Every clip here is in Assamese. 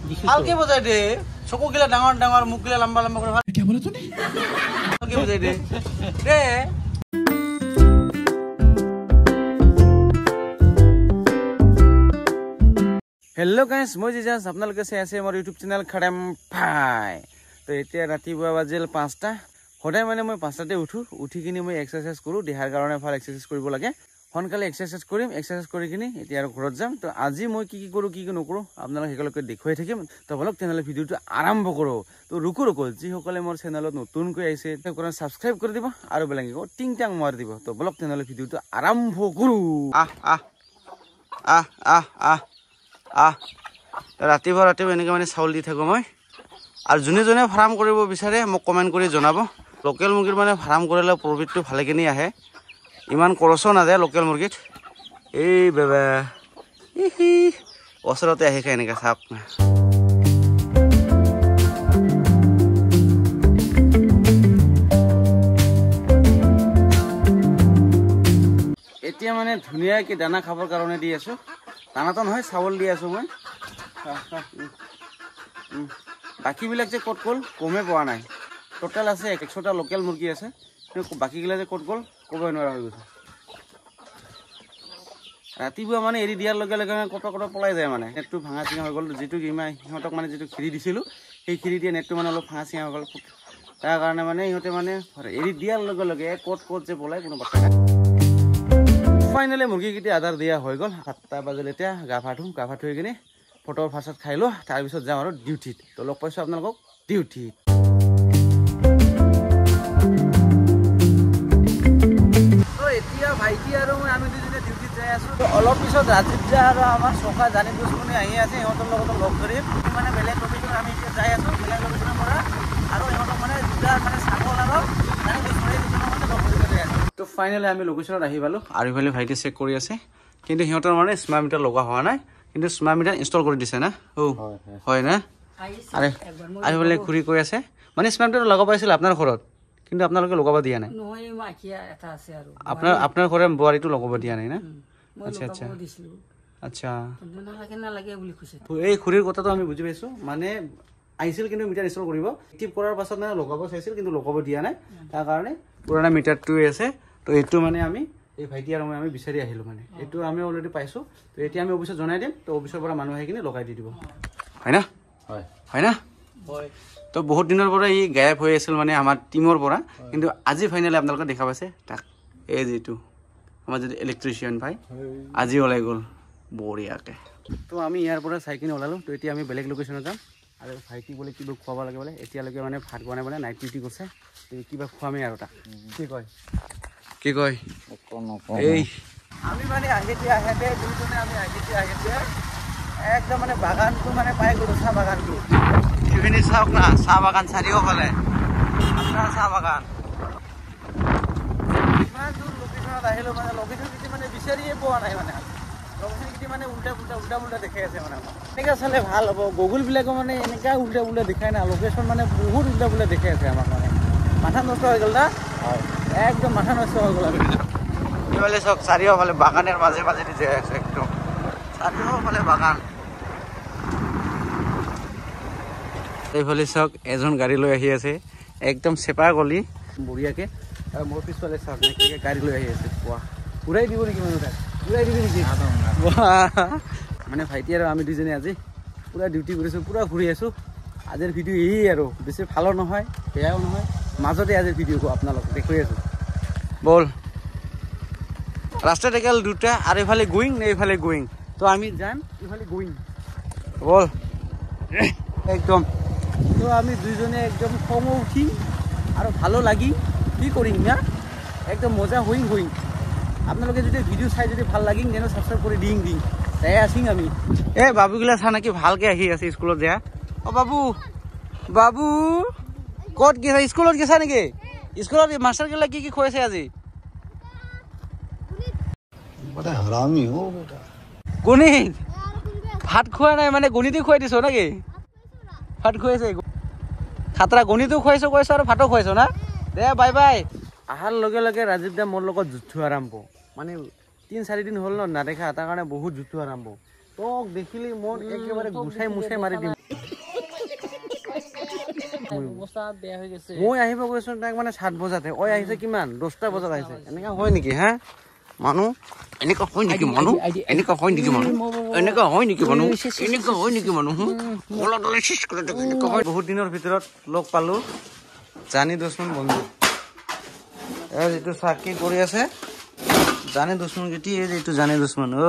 ভালকে বুজাই দে চকু গিলা ডাঙৰ ডাঙৰ মুখ গিলা লম্বা লম্বা করে কি বলে তুমি ভালকে বুজাই দে দে हेलो गाइस মই জিজাস আপোনালোকে চাই আছে মোৰ ইউটিউব চেনেল খড়ম ভাই তো এতিয়া ৰাতিপুৱা বাজিল 5টা সদায় মানে মই 5টাতে উঠি কিনি মই এক্সাৰসাইজ কৰো দেহাৰ কাৰণে ভাল এক্সাৰসাইজ কৰিব লাগে হনকালে এক্সাৰসাইজ কৰিম এক্সাৰসাইজ কৰি কিনি এতিয়া আৰু ঘৰত যাম তো আজি মই কি কৰো কি নকৰো আপোনালোক হেকলকে দেখুৱাই থাকিম তো বলক তেনেহলে ভিডিওটো আৰম্ভ কৰো তো ৰুকো যি সকলে মোৰ চেনেলত নতুনকৈ আহিছে তেওঁলোকে সাবস্ক্ৰাইব কৰি দিব আৰু বেলাঙ্গিকো টিং টাং মাৰি দিব তো বলক তেনেহলে ভিডিওটো আৰম্ভ কৰো ৰাতিপুৱা এনেকৈ মানে চাউল দি থাকো মই আৰু যোনে ফাৰ্ম কৰিব বিচাৰে মোক কমেন্ট কৰি জনাব লোকেল মুৰ্গীৰ মানে ফাৰ্ম কৰিলে প্ৰফিটটো ভালেখিনি আহে ইমান খৰচো নাযায় লোকেল মুৰ্গীত এই বাবা ওচৰতে আহি খাই এনেকৈ চাওক না এতিয়া মানে ধুনীয়াকৈ দানা খাবৰ কাৰণে দি আছো দানাটো নহয় চাউল দি আছো মই বাকিবিলাক যে ক'ত গ'ল কমে পোৱা নাই টোটাল আছে 100টা লোকেল মুৰ্গী আছে বাকিগিলা যে ক'ত গ'ল ক'বই নোৱাৰা হৈ গৈছে ৰাতিপুৱা মানে এৰি দিয়াৰ লগে লগে কট পলাই যায় মানে নেটটো ভাঙা চিঙা হৈ গ'ল যিটো সিহঁতক মানে যিটো খিৰি দিছিলোঁ সেই খিৰি দিয়ে নেটটো মানে অলপ ভাঙা চিঙা হৈ গ'ল তাৰ কাৰণে মানে ইহঁতে মানে এৰি দিয়াৰ লগে লগে ক'ত যে পলাই কোনো বাচ্চা নাই ফাইনেলি মুৰ্গীকেইটা আধাৰ দিয়া হৈ গ'ল 7টা বাজিল এতিয়া গা পা ধুই কিনে ফটোৰ ফাৰ্ষ্টত খাই লো তাৰপিছত যাম আৰু ডিউটিত তো লগ পাইছোঁ আপোনালোকক ডিউটিত এতিয়া ভাইটি আৰু মই আমি দুজনে ডিউটিত যাই আছোঁ তো অলপ পিছত ৰাজীৱ দা আৰু আমাৰ চকা জানি দুশ্মনী আহি আছে সিহঁতৰ লগত লগ ধৰিম মানে বেলেগ লোকেশ্যনত আমি এতিয়া যাই আছোঁ বেলেগ লোকেশ্যনৰ পৰা আৰু সিহঁতক মানে দুটা মানে ছাগল আৰু জানি দুশ্মনী দুজনৰ মানে লগ ধৰিব যাই আছোঁ তো ফাইনেলি আমি লোকেশ্যনত আহি পালোঁ আৰু ইফালে ভাইটি চেক কৰি আছে কিন্তু সিহঁতৰ মানে স্মাৰ্ট মিটাৰ লগোৱা হোৱা নাই কিন্তু স্মাৰ্ট মিটাৰ ইনষ্টল কৰি দিছে না হয় না আৰে আহিবলৈ ঘূৰি কৈ আছে মানে স্মাৰ্ট মিটাৰ লগাব পাৰিছিল আপোনাৰ ঘৰত কিন্তু আপোনালোকে লগাব দিয়া নাই আপোনাৰ ঘৰে বোৱাৰীটো লগাব দিয়া নাই না আচ্ছা আচ্ছা এই খুৰীৰ কথাটো আমি বুজি পাইছোঁ মানে আহিছিল কিন্তু মিটাৰ ইনষ্টল কৰিব টিপ কৰাৰ পাছত মানে লগাব চাইছিল কিন্তু লগাব দিয়া নাই তাৰ কাৰণে পুৰণা মিটাৰটোৱে আছে তো এইটো মানে আমি এই ভাইটি আৰু মই আমি বিচাৰি আহিলোঁ মানে এইটো আমি অলৰেডি পাইছোঁ তো এতিয়া আমি অফিচত জনাই দিম তো অফিচৰ পৰা মানুহ আহি কিনে লগাই দি দিব হয় না হয় না তো বহুত দিনৰ পৰা ই গায়ব হৈ আছিল মানে আমাৰ টিমৰ পৰা কিন্তু আজি ফাইনেলি আপোনালোকে দেখা পাইছে তাক এই যিটো আমাৰ যিটো ইলেক্ট্ৰিচিয়ান ভাই আজি ওলাই গ'ল বঢ়িয়াকৈ তো আমি ইয়াৰ পৰা চাই কিনে ওলালোঁ তো এতিয়া আমি বেলেগ লোকেশ্যনত যাম আৰু ভাইটি বোলে কিবা খুৱাব লাগে বোলে এতিয়ালৈকে মানে ভাত বনাই নাইট ডিউটি কৰিছে কিবা খুৱামেই আৰু তাক কি কয় এই আমি মানে আহোঁতে দুজনে আমি আহোঁতে একদম মানে বাগানটো মানে পাই গ'লোঁ চাহ বাগানটো এইখিনি চাওক না চাহ বাগান চাৰিওফালে আপোনাৰ চাহ বাগান ইমান দূৰ লোকেশ্যনত আহিলোঁ মানে লোকেশ্যনকেইটি মানে বিচাৰিয়ে পোৱা নাই মানে লোকেশ্যনকেইটি মানে উল্টা পুল্টা দেখাই আছে মানে এনেকৈ চালে ভাল হ'ব গুগলবিলাকো মানে এনেকুৱা উল্টা দেখাই না লোকেশ্যন মানে বহুত উল্টা পুল্টা দেখাই আছে আমাক মানে মাথা নষ্ট হৈ গ'ল না একদম মাথা নষ্ট হৈ গ'ল এইফালে চাওক চাৰিওফালে বাগানেৰ মাঝে দি যাই আছে একদম চাৰিওফালে বাগান এইফালে চাওক এজন গাড়ী লৈ আহি আছে একদম চেপা গলি বঢ়িয়াকৈ আৰু মোৰ পিছফালে চাওক এনেকৈ গাড়ী লৈ আহি আছে কোৱা উৰাই দিব নেকি মানুহ তাক উৰাই দিবি নেকি মানে ভাইটি আৰু আমি দুজনে আজি পুৰা ডিউটি কৰিছোঁ পুৰা ঘূৰি আছোঁ আজিৰ ভিডিঅ' এই আৰু বেছি ভালো নহয় বেয়াও নহয় মাজতে আজিৰ ভিডিঅ'টো আপোনালোক দেখুৱাই আছোঁ বল ৰাস্তাত একাল দুটা আৰু এইফালে গোয়িং নে এইফালে গোয়িং তো আমি যাম এইফালে গোয়িং বল একদম তো আমি দুইজনে একদম খং উঠি আৰু ভালো লাগি কি কৰিম না একদম মজা হুইং আপোনালোকে যদি ভিডিঅ' চাই যদি ভাল লাগিং যেন ছাবস্ক্ৰাইব কৰি দিং যাই আছিং আমি এই বাবুগিলা চা নাকি ভালকৈ আহি আছে স্কুলত যা অ বাবু ক'ত গেছা স্কুলত গেছা নেকি স্কুলত মাষ্টাৰগিলা কি খুৱাইছে আজি গণিত ভাত খোৱা নাই মানে গণিতে খুৱাই দিছ নেকি ভাত খুৱাইছে খাতৰা গণিতো খুৱাইছ কৈছ আৰু ভাতো খুৱাইছ না দে বাই আহাৰ লগে লগে ৰাজীৱ দা মোৰ লগত যুদ্ধ আৰম্ভ মানে 3-4 দিন হ'ল ন নাদেখা তাৰ কাৰণে বহুত যুদ্ধ আৰম্ভ তোক দেখিলে মোৰ একেবাৰে গুচাই মুচাই মাৰি দিম অৱস্থা বেয়া হৈ গৈছে মই আহিব গৈছো তাক মানে 7 বজাতে ঐ আহিছে কিমান 10টা বজাত আহিছে এনেকা হয় নেকি হা মানুহ এনেকা হয় নেকি মানুহ এনেকা হয় নেকি মানুহ এনেকা হয় নেকি মানুহ এনেকা হয় নেকি মানুহ মোলা দলে শেষ কৰি দে এনেকা হয় বহুত দিনৰ ভিতৰত লগ পালো জানি দুশ্মন বন্ধু এই যেটো সাকি কৰি আছে জানি দুশ্মন গটি এই যেটো জানি দুশ্মন ঐ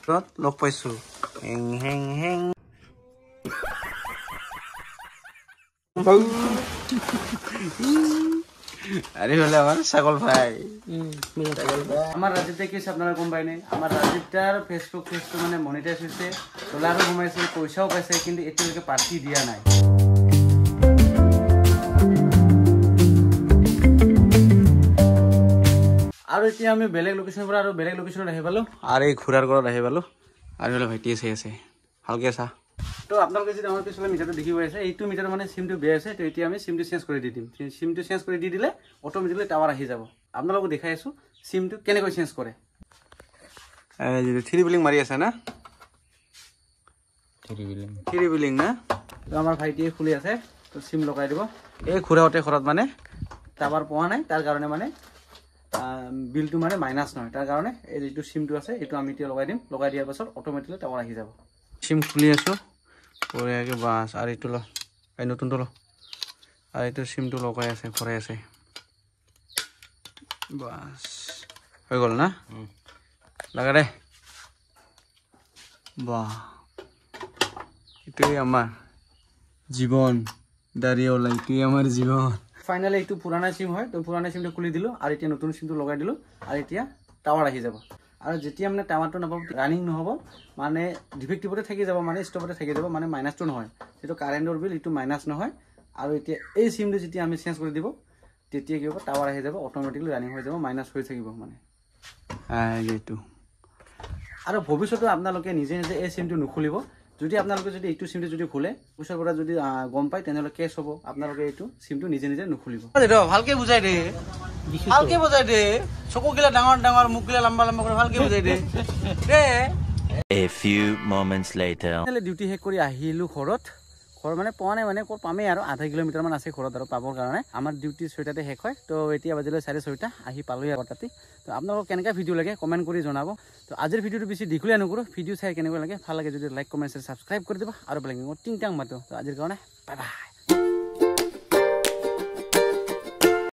কত লগ পাইছো হেং হেং হেং আরে বলে আমার ছাগল ভাই আমার রাজ্যতে কি আপনারা গম পাই নাই আমার রাজ্যটার ফেসবুক পেজটো মানে মনিটাইজ হইছে ডলারও ঘুমাইছে পয়সাও পাইছে কিন্তু এতিয়ালৈকে পার্টি দিয়া নাই আৰু এতিয়া আমি বেলেগ লোকেশনৰ পৰা আৰু বেলেগ লোকেশনত আহি পালো আৰু এই ঘোৰাৰ ঘৰত আহি পালো আৰু হলে ভাইটি আছে ভালকে চা তো আপোনালোকে যদি আমাৰ পিছলে মিটাৰটো দেখি পাই আছে এইটো মিটাৰ মানে সিমটো বেয়া আছে তো এতিয়া আমি সিমটো চেঞ্জ কৰি দি দিম সিমটো চেঞ্জ কৰি দি দিলে অটোমেটিকলি টাৱাৰ আহি যাব আপোনালোকক দেখাই আছো সিমটো কেনেকৈ চেঞ্জ কৰে এই যে 3 বিলিং মাৰি আছে না 3 বিলিং না তো আমাৰ ভাইটিয়ে খুলি আছে তো সিম লগাই দিব এই ঘোৰাতে ঘৰত মানে টাৱাৰ পোৱা নাই তাৰ কাৰণে মানে বিলটো মানে মাইনাস নহয় তাৰ কাৰণে এই যেটো সিমটো আছে এটো আমি এতিয়া লগাই দিম লগাই দিয়াৰ পাছত অটোমেটিকলি টাৱাৰ আহি যাব সিম খুলি আছো পরে আগে বাস আর এইটো লো এই নতুনটো লো আর এইটো সিমটো লগাই আছে ঘরে আছে বাস হয়ে গেল না লাগা দে বাহ এটাই আমার জীবন দাঁড়িয়ে ওলাই এটাই আমার জীবন ফাইনালি এইটো পুরানা সিম হয় তো পুরানা সিমটো খুলি দিলো আর এতিয়া নতুন সিমটো লগাই দিলো আর এতিয়া টাৱাৰ আহি যাব আৰু যেতিয়া মানে টাৱাৰটো নাপাব ৰানিং নহব মানে ডিফেক্টিভতে থাকি যাব মানে ষ্টপতে থাকি যাব মানে মাইনাসটো নহয় যেটো কাৰেন্টৰ বিল ইটো মাইনাস নহয় আৰু এতিয়া এই সিমটো যেতিয়া আমি চেঞ্জ কৰি দিব তেতিয়া কি হ'ব টাৱাৰ আহি যাব অটোমেটিকলি ৰানিং হৈ যাব মাইনাস হৈ থাকিব মানে এইটো আৰু ভৱিষ্যতে আপোনালোকে নিজে নিজে এই সিমটো নুখুলিব যদি আপোনালোকে যদি এইটো সিমটো যদি খুলে পুছৰ পৰা যদি গম পায় তেনেহলে কেছ হ'ব আপোনালোকে এইটো সিমটো নিজে নিজে নুখুলিব ভালকে বুজাই দে ভালকে বুজাই দে চকু গিলা ডাঙৰ ডাঙৰ মুখ গিলা লম্বা লম্বা কৰি ভালকে বুজাই দে A few moments later duty শেষ কৰি আহিলো ঘৰত ঘৰ মানে পোৱা নাই মানে ক'ত পামেই আৰু 0.5 কিলোমিটাৰ মান আছে ঘৰত আৰু পাবৰ কাৰণে আমাৰ ডিউটি 6টাতে শেষ হয় তো এতিয়া বাজিলে 6:30 আহি পালোই আৰু তাতে তো আপোনালোকক কেনেকা ভিডিঅ' লাগে কমেন্ট কৰি জনাব তো আজিৰ ভিডিঅ'টো বেছি দীঘলীয়া নকৰো ভিডিঅ' চাই কেনেকুৱা লাগে ভাল লাগে যদি লাইক কমেন্ট সাবস্ক্ৰাইব কৰি দিবা আৰু বেলেগ টিং টাং মাতো তো আজিৰ কাৰণে বাই বাই